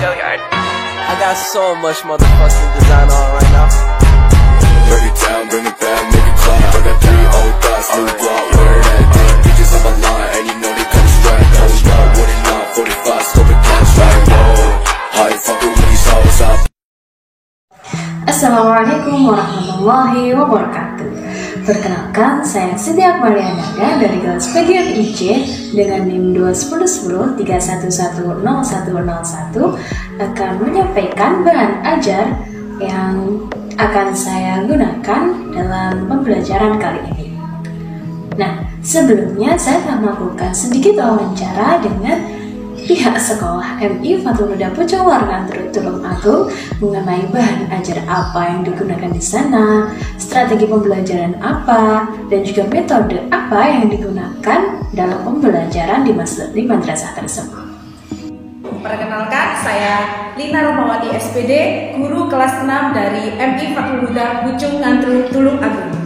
I got so much motherfucking design on right now. Break it down, bring it back, make it clap. I got 3 old thoughts, new block, where that day. Bitches on my line, and you know they come straight. Hold up, what it not, 45, scope it cash right, whoa. How you fucking with these hoes up? Assalamualaikum warahmatullahi wabarakatuh. Perkenalkan, saya Siti Akmarianaga dari kelas PGFIJ dengan NIM 21010311101 akan menyampaikan bahan ajar yang akan saya gunakan dalam pembelajaran kali ini. Nah, sebelumnya saya telah melakukan sedikit wawancara dengan pihak sekolah MI Fathul Huda Pucung Warnantru Tulung Agung mengenai bahan ajar apa yang digunakan di sana, strategi pembelajaran apa, dan juga metode apa yang digunakan dalam pembelajaran di madrasah tersebut. Perkenalkan, saya Lina Rumawati SPD, guru kelas 6 dari MI Fathul Huda Pucung Ngantru Tulung Agung.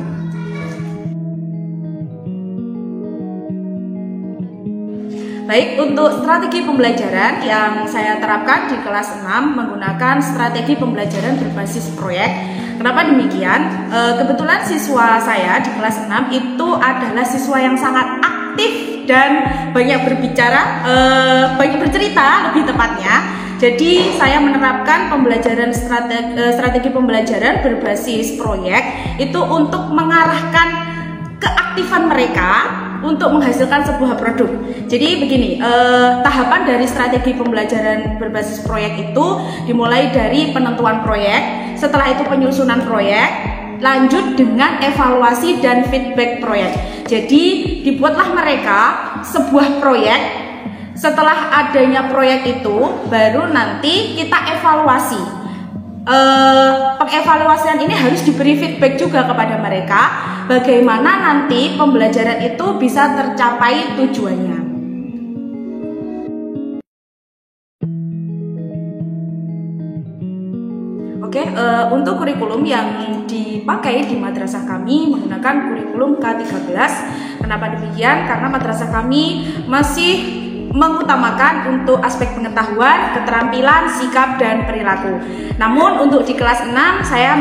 Baik, untuk strategi pembelajaran yang saya terapkan di kelas 6 menggunakan strategi pembelajaran berbasis proyek. Kenapa demikian? Kebetulan siswa saya di kelas 6 itu adalah siswa yang sangat aktif dan banyak berbicara, banyak bercerita lebih tepatnya. Jadi saya menerapkan pembelajaran strategi pembelajaran berbasis proyek itu untuk mengarahkan keaktifan mereka untuk menghasilkan sebuah produk. Jadi begini, tahapan dari strategi pembelajaran berbasis proyek itu dimulai dari penentuan proyek, setelah itu penyusunan proyek, lanjut dengan evaluasi dan feedback proyek. Jadi dibuatlah mereka sebuah proyek. Setelah adanya proyek itu, baru nanti kita evaluasi. Pengevaluasian ini harus diberi feedback juga kepada mereka bagaimana nanti pembelajaran itu bisa tercapai tujuannya. Oke, untuk kurikulum yang dipakai di madrasah kami menggunakan kurikulum K13. Kenapa demikian? Karena madrasah kami masih mengutamakan untuk aspek pengetahuan, keterampilan, sikap, dan perilaku. Namun untuk di kelas 6 saya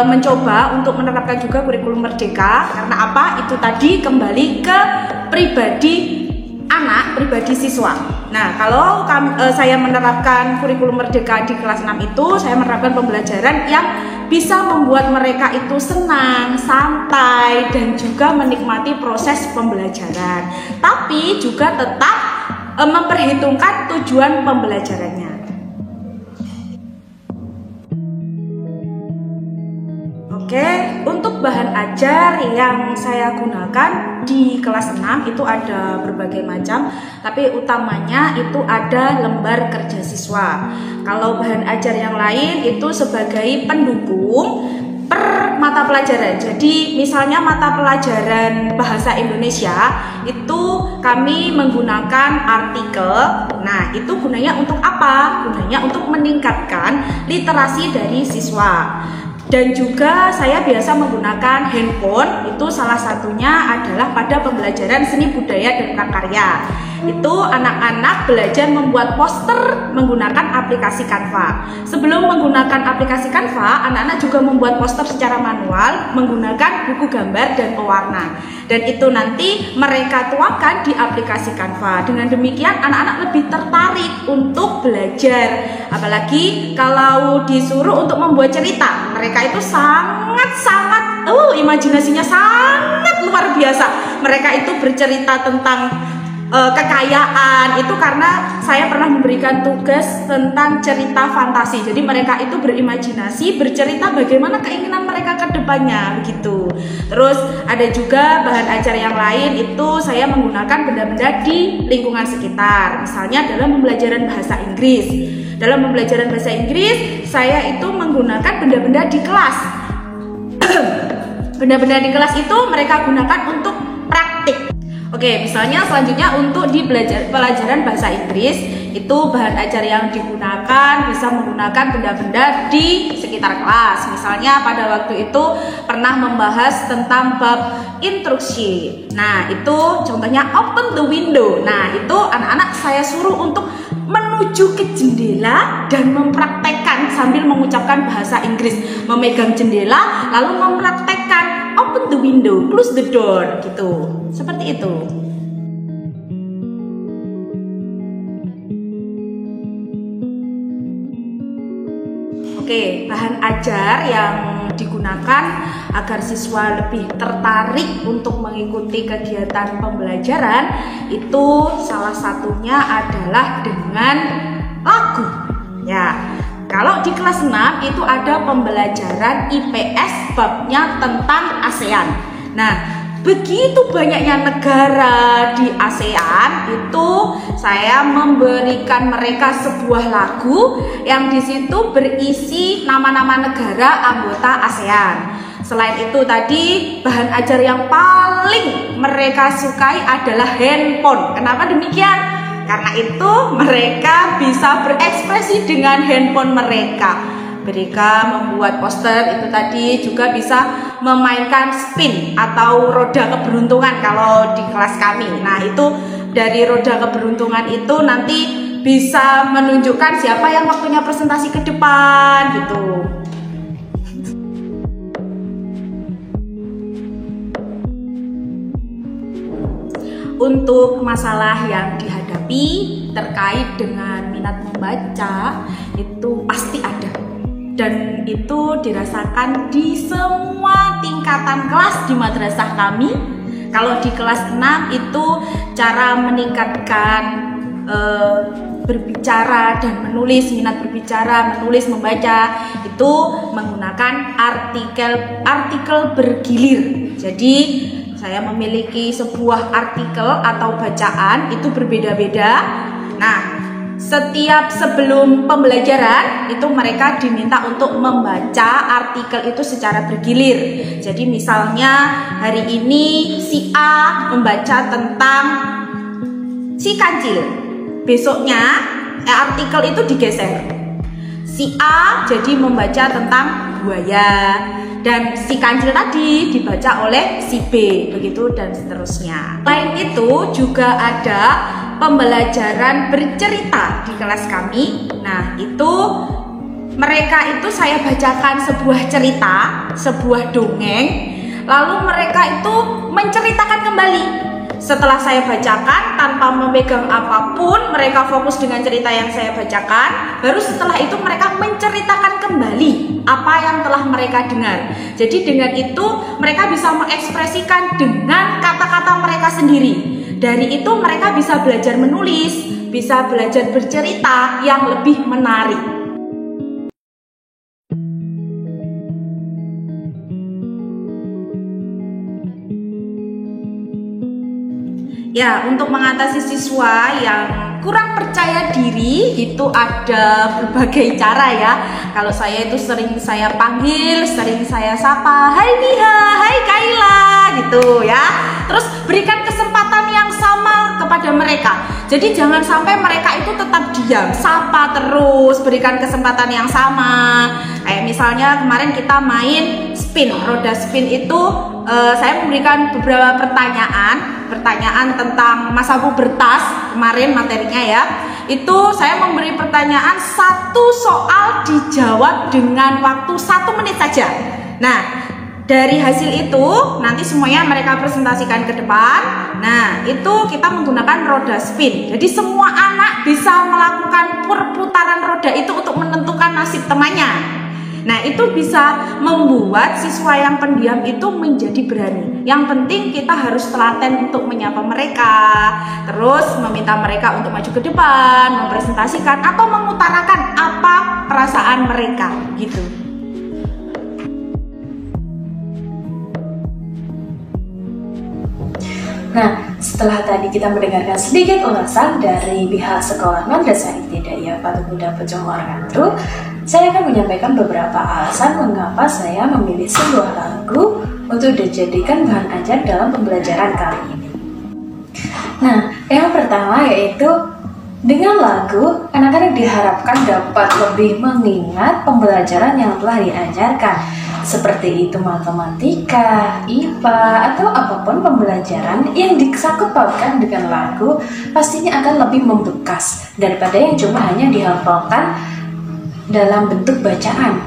mencoba untuk menerapkan juga kurikulum merdeka. Karena apa? Itu tadi kembali ke pribadi anak, pribadi siswa. Nah, kalau saya menerapkan kurikulum merdeka di kelas 6 itu, saya menerapkan pembelajaran yang bisa membuat mereka itu senang, santai, dan juga menikmati proses pembelajaran. Tapi juga tetap memperhitungkan tujuan pembelajarannya. Oke, untuk bahan ajar yang saya gunakan di kelas 6 itu ada berbagai macam, tapi utamanya itu ada lembar kerja siswa. Kalau bahan ajar yang lain itu sebagai pendukung per mata pelajaran. Jadi misalnya mata pelajaran bahasa Indonesia itu kami menggunakan artikel. Nah, itu gunanya untuk apa? Gunanya untuk meningkatkan literasi dari siswa. Dan juga saya biasa menggunakan handphone, itu salah satunya adalah pada pembelajaran seni budaya dan prakarya. Itu anak-anak belajar membuat poster menggunakan aplikasi Canva. Sebelum menggunakan aplikasi Canva, anak-anak juga membuat poster secara manual menggunakan buku gambar dan pewarna. Dan itu nanti mereka tuangkan di aplikasi Canva. Dengan demikian anak-anak lebih tertarik untuk belajar. Apalagi kalau disuruh untuk membuat cerita, mereka itu sangat-sangat imajinasinya sangat luar biasa. Mereka itu bercerita tentang kekayaan itu karena saya pernah memberikan tugas tentang cerita fantasi. Jadi mereka itu berimajinasi, bercerita bagaimana keinginan mereka ke depannya begitu. Terus ada juga bahan ajar yang lain itu saya menggunakan benda-benda di lingkungan sekitar. Misalnya dalam pembelajaran bahasa Inggris. Dalam pembelajaran bahasa Inggris saya itu menggunakan benda-benda di kelas. Benda-benda di kelas itu mereka gunakan untuk praktik. Oke, misalnya selanjutnya untuk di pelajaran bahasa Inggris itu bahan ajar yang digunakan bisa menggunakan benda-benda di sekitar kelas. Misalnya pada waktu itu pernah membahas tentang bab instruksi. Nah, itu contohnya open the window. Nah, itu anak-anak saya suruh untuk menuju ke jendela dan mempraktekkan sambil mengucapkan bahasa Inggris, memegang jendela lalu mempraktekkan open the window, close the door gitu. Seperti itu. Oke, bahan ajar yang digunakan agar siswa lebih tertarik untuk mengikuti kegiatan pembelajaran itu salah satunya adalah dengan lagu. Ya, kalau di kelas 6 itu ada pembelajaran IPS babnya tentang ASEAN. Nah, begitu banyaknya negara di ASEAN itu saya memberikan mereka sebuah lagu yang di situ berisi nama-nama negara anggota ASEAN. Selain itu tadi bahan ajar yang paling mereka sukai adalah handphone. Kenapa demikian? Karena itu mereka bisa berekspresi dengan handphone mereka. Mereka membuat poster itu tadi, juga bisa memainkan spin atau roda keberuntungan kalau di kelas kami. Nah, itu dari roda keberuntungan itu nanti bisa menunjukkan siapa yang waktunya presentasi ke depan gitu. Untuk masalah yang dihadapi terkait dengan minat membaca itu pasti ada. Dan itu dirasakan di semua tingkatan kelas di madrasah kami. Kalau di kelas 6 itu cara meningkatkan berbicara dan menulis, minat berbicara, menulis, membaca itu menggunakan artikel bergilir. Jadi saya memiliki sebuah artikel atau bacaan itu berbeda-beda. Nah, setiap sebelum pembelajaran itu mereka diminta untuk membaca artikel itu secara bergilir. Jadi misalnya hari ini si A membaca tentang si kancil. Besoknya artikel itu digeser. Si A jadi membaca tentang buaya dan si kancil tadi dibaca oleh si B, begitu dan seterusnya. Selain itu juga ada pembelajaran bercerita di kelas kami. Nah, itu mereka itu saya bacakan sebuah cerita, sebuah dongeng, lalu mereka itu menceritakan kembali. Setelah saya bacakan tanpa memegang apapun, mereka fokus dengan cerita yang saya bacakan. Baru setelah itu mereka menceritakan kembali apa yang telah mereka dengar. Jadi dengan itu mereka bisa mengekspresikan dengan kata-kata mereka sendiri. Dari itu mereka bisa belajar menulis, bisa belajar bercerita yang lebih menarik. Ya, untuk mengatasi siswa yang kurang percaya diri itu ada berbagai cara ya. Kalau saya itu sering saya panggil, sering saya sapa, "Hai Niha, hai Kaila," gitu ya. Terus berikan kesempatan yang sama kepada mereka. Jadi jangan sampai mereka itu tetap diam, sapa terus, berikan kesempatan yang sama. Kayak misalnya kemarin kita main spin, roda spin itu saya memberikan beberapa pertanyaan tentang masa pubertas kemarin materinya ya. Itu saya memberi pertanyaan satu soal dijawab dengan waktu 1 menit saja. Nah, dari hasil itu nanti semuanya mereka presentasikan ke depan. Nah, itu kita menggunakan roda spin. Jadi semua anak bisa melakukan perputaran roda itu untuk menentukan nasib temannya. Nah, itu bisa membuat siswa yang pendiam itu menjadi berani. Yang penting kita harus telaten untuk menyapa mereka, terus meminta mereka untuk maju ke depan, mempresentasikan atau mengutarakan apa perasaan mereka gitu. Nah, setelah tadi kita mendengarkan sedikit ulasan dari pihak sekolah Madrasah Ibtidaiyah Patung Kuda Pejomor Kantru, saya akan menyampaikan beberapa alasan mengapa saya memilih sebuah lagu untuk dijadikan bahan ajar dalam pembelajaran kali ini. Nah, yang pertama yaitu dengan lagu, anak-anak diharapkan dapat lebih mengingat pembelajaran yang telah diajarkan, seperti itu matematika, IPA, atau apapun pembelajaran yang disangkut pautkan dengan lagu pastinya akan lebih membekas daripada yang cuma hanya dihafalkan dalam bentuk bacaan.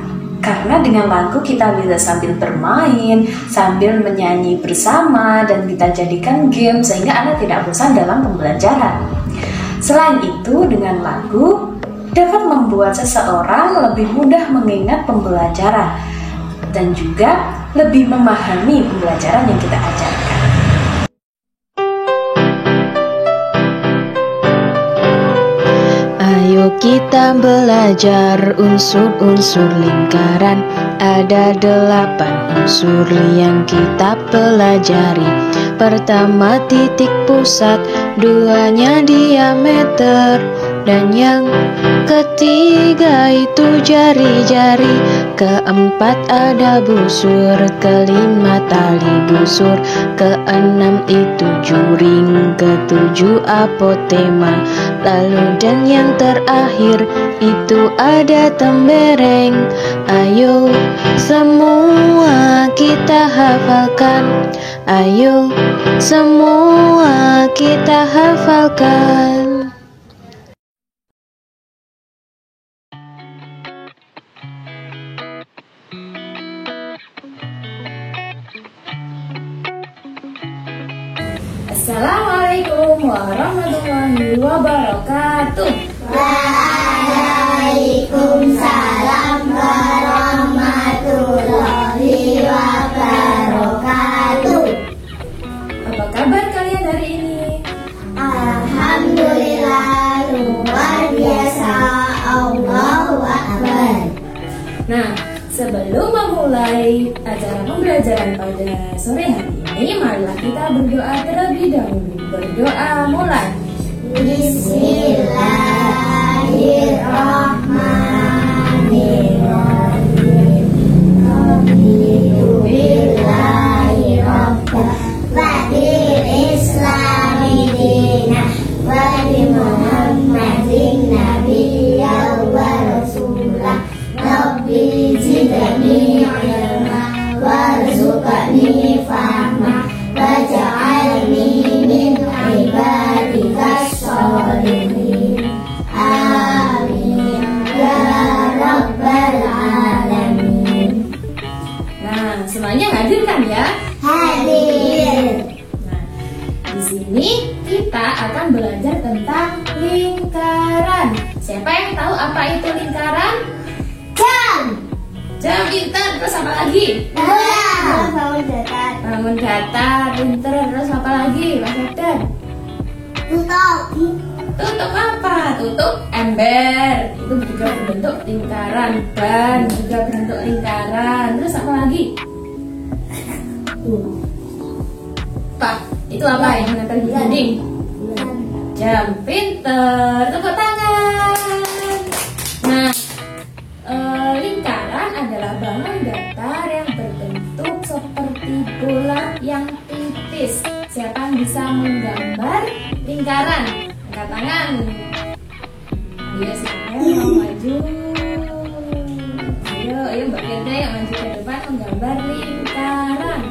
Karena dengan lagu kita bisa sambil bermain, sambil menyanyi bersama, dan kita jadikan game sehingga anak tidak bosan dalam pembelajaran. Selain itu, dengan lagu dapat membuat seseorang lebih mudah mengingat pembelajaran dan juga lebih memahami pembelajaran yang kita ajarkan. Ayo kita belajar unsur-unsur lingkaran. Ada 8 unsur yang kita pelajari. Pertama titik pusat, duanya diameter, dan yang ketiga itu jari-jari. Keempat ada busur, kelima tali busur, keenam itu juring, ketujuh apotema, lalu dan yang terakhir itu ada tembereng. Ayo semua kita hafalkan, ayo semua kita hafalkan. Assalamualaikum warahmatullahi wabarakatuh. Waalaikumsalam warahmatullahi wabarakatuh. Apa kabar kalian hari ini? Alhamdulillah, luar biasa. Allahu Akbar. Nah, sebelum memulai acara pembelajaran pada sore hari ini, marilah kita berdoa terlebih dahulu. Berdoa mulai. Bismillahirrahmanirrahim. Alhamdulillahi rabbil fadil islami dina wa bi Muhammadin nabiyyan wa rasulah. Rabbi zidni ilma warzuqni fahma waj'alni min ibadikas sholihin. Amin ya rabbal alamin. Nah, semuanya hadir kan ya? Hadir. Nah, di sini kita akan belajar tentang lingkaran. Siapa yang tahu apa itu lingkaran? Jam pintar, terus apa lagi? Bangun datar, pintar, terus apa lagi? Mas Adam? Tutup apa? Tutup ember. Itu juga berbentuk lingkaran. Ban juga berbentuk lingkaran. Terus apa lagi? Pak, itu apa yang menempel di dinding? Jam pintar. Tepuk tangan. Nah, lingkaran adalah bangun datar yang berbentuk seperti bola yang tipis. Siapa yang bisa menggambar lingkaran? Angkat tangan. Ayo, siapa yang mau maju? Ayo Mbak Firda yang maju ke depan menggambar lingkaran.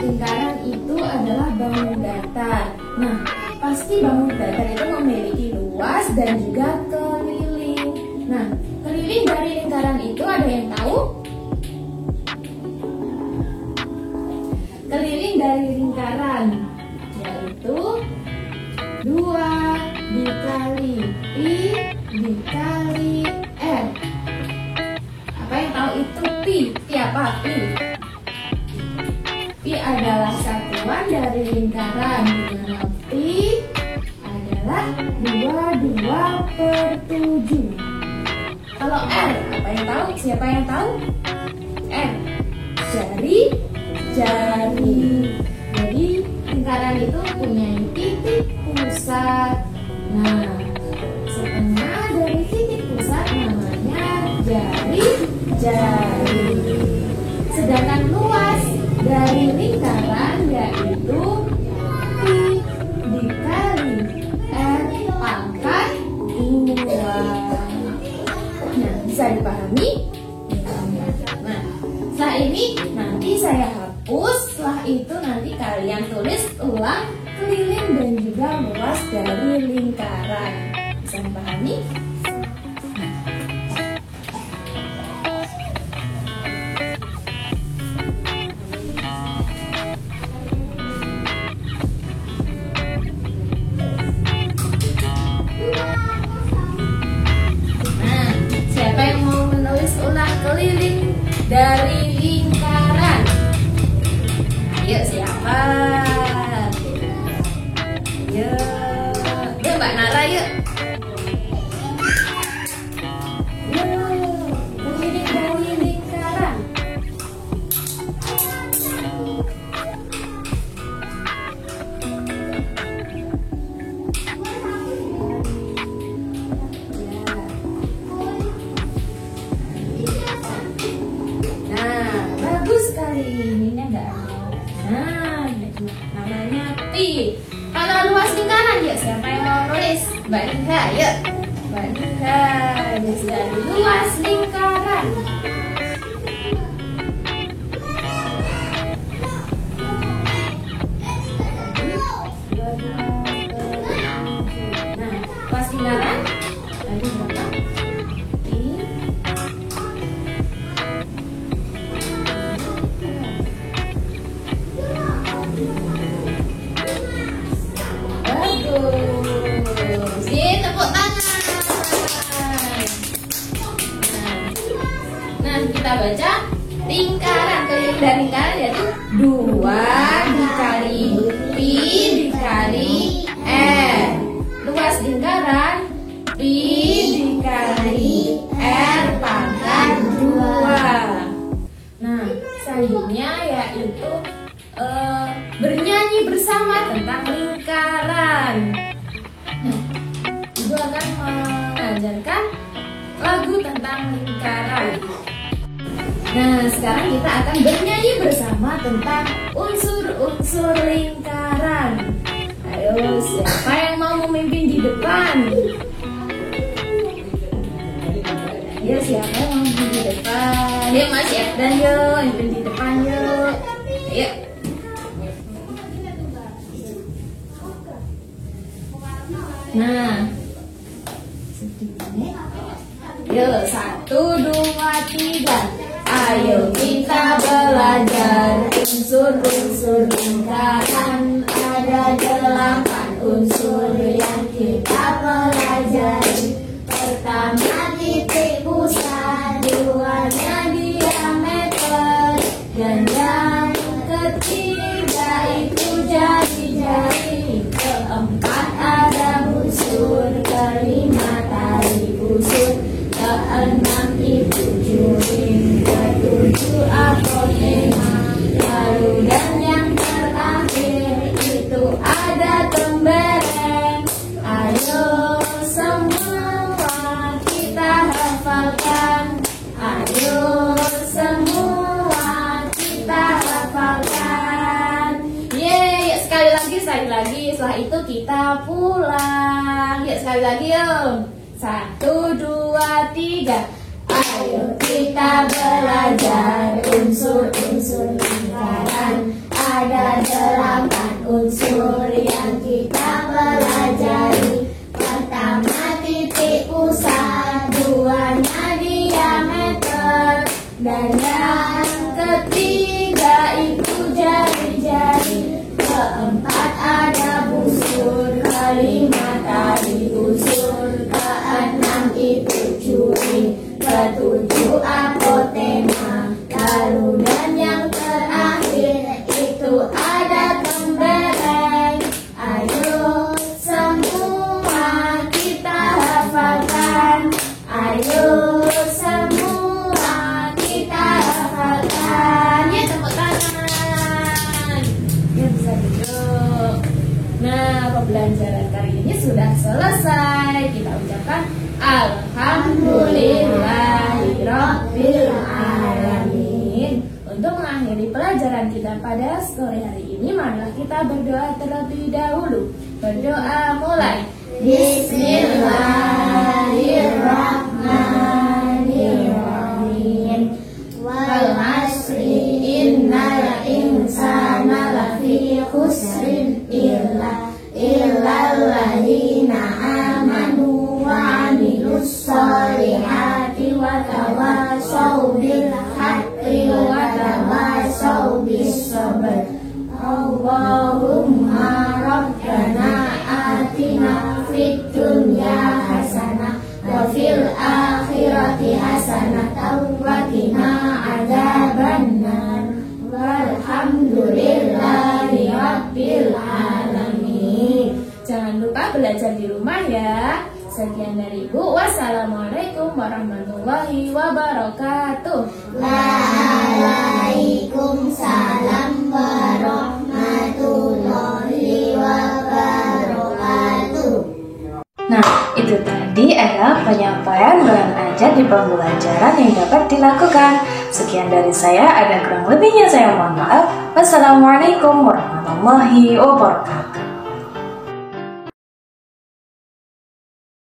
Lingkaran itu adalah bangun datar. Nah, pasti bangun datar itu memiliki luas dan juga keliling. Nah, keliling dari lingkaran itu ada yang tahu? Keliling dari lingkaran yaitu 2 dikali pi dikali r. Apa yang tahu itu pi? Pi apa? Pi. Pi adalah satuan dari lingkaran, di mana pi adalah 22/7. Kalau R, apa yang tahu? Siapa yang tahu? R, jari jari. Jadi lingkaran itu punya titik pusat. Nah, setengah dari titik pusat namanya jari. Sedangkan luas dari lingkaran yaitu pi dikali r pangkat 2. Nah, bisa dipahami? Nah, setelah ini nanti saya hapus. Setelah itu nanti kalian tulis ulang keliling dan juga luas dari lingkaran. Bisa dipahami? Keliling dari lingkaran. Yuk, siapa? Yuk Mbak Nara, yuk. Keliling dari lingkaran. Ini enggak ada. Nah, namanya pi. Kalau luas lingkaran, ya siapa yang mau nulis? Mbak Nika, yuk. Mbak Nika, jadi luas lingkaran. Nah, luas lingkaran tadi berapa? Kita baca lingkaran, keliling dari lingkaran yaitu 2 dikali pi dikali r. Luas lingkaran pi dikali r pangkat 2. Nah, selanjutnya yaitu bernyanyi bersama tentang lingkaran. Nah, Ibu akan mengajarkan lagu tentang lingkaran. Nah, sekarang kita akan bernyanyi bersama tentang unsur-unsur lingkaran. Ayo, siapa yang mau memimpin di depan? Ayo, siapa yang mau memimpin di depan? Ayo, Mas Yafdan, yuk, memimpin di depan, yuk. Ayo. Nah, yuk, 1, 2, 3. Ayo kita belajar unsur-unsur lingkaran. Ada 8 unsur yang kita pelajari. Pertama titik pusat, duanya diameter, dan yang ketiga itu jari-jari. Keempat ada busur, kelima tali busur, keenam itu juring, ketujuh apotema, lalu dan yang terakhir itu ada tembereng. Ayo semua kita hafalkan. Ayo semua kita hafalkan. Yeay, sekali lagi. Setelah itu kita pulang. Yuk, sekali lagi yuk. 1, 2, 3. Ayo kita belajar unsur-unsur lingkaran. Ada 8 unsur yang kita pelajari. Pertama titik pusat, duanya diameter, dan yang ketiga itu jari-jari. Keempat ada busur, kelima tali busur, keenam itu juring, ketujuh apotema, lalu dan yang terakhir itu ada tembereng. pembelajaran kali ini sudah selesai. Kita ucapkan Alhamdulillahirabbil alamin. Untuk mengakhiri pelajaran kita pada sore hari ini, marilah kita berdoa terlebih dahulu. Berdoa mulai. Bismillahirrahmanirrahim. Wal 'asri innal insana lafi khusrin illa alladzina amanu wa 'amilus sholihati wa tawassaw bil haqqi wa tawassaw bis sabr. Allahumma rabbana atina fid dunya hasanah wa fil akhirati hasanah wa qina adzabannar. Walhamdulillahi rabbil alamin. Jangan lupa belajar di rumah ya. Sekian dari Ibu. Wassalamualaikum warahmatullahi wabarakatuh. Waalaikumsalam warahmatullahi wabarakatuh. Nah, itu tadi adalah penyampaian bahan ajar di pembelajaran yang dapat dilakukan. Sekian dari saya, ada kurang lebihnya saya mohon maaf. Wassalamualaikum warahmatullahi wabarakatuh.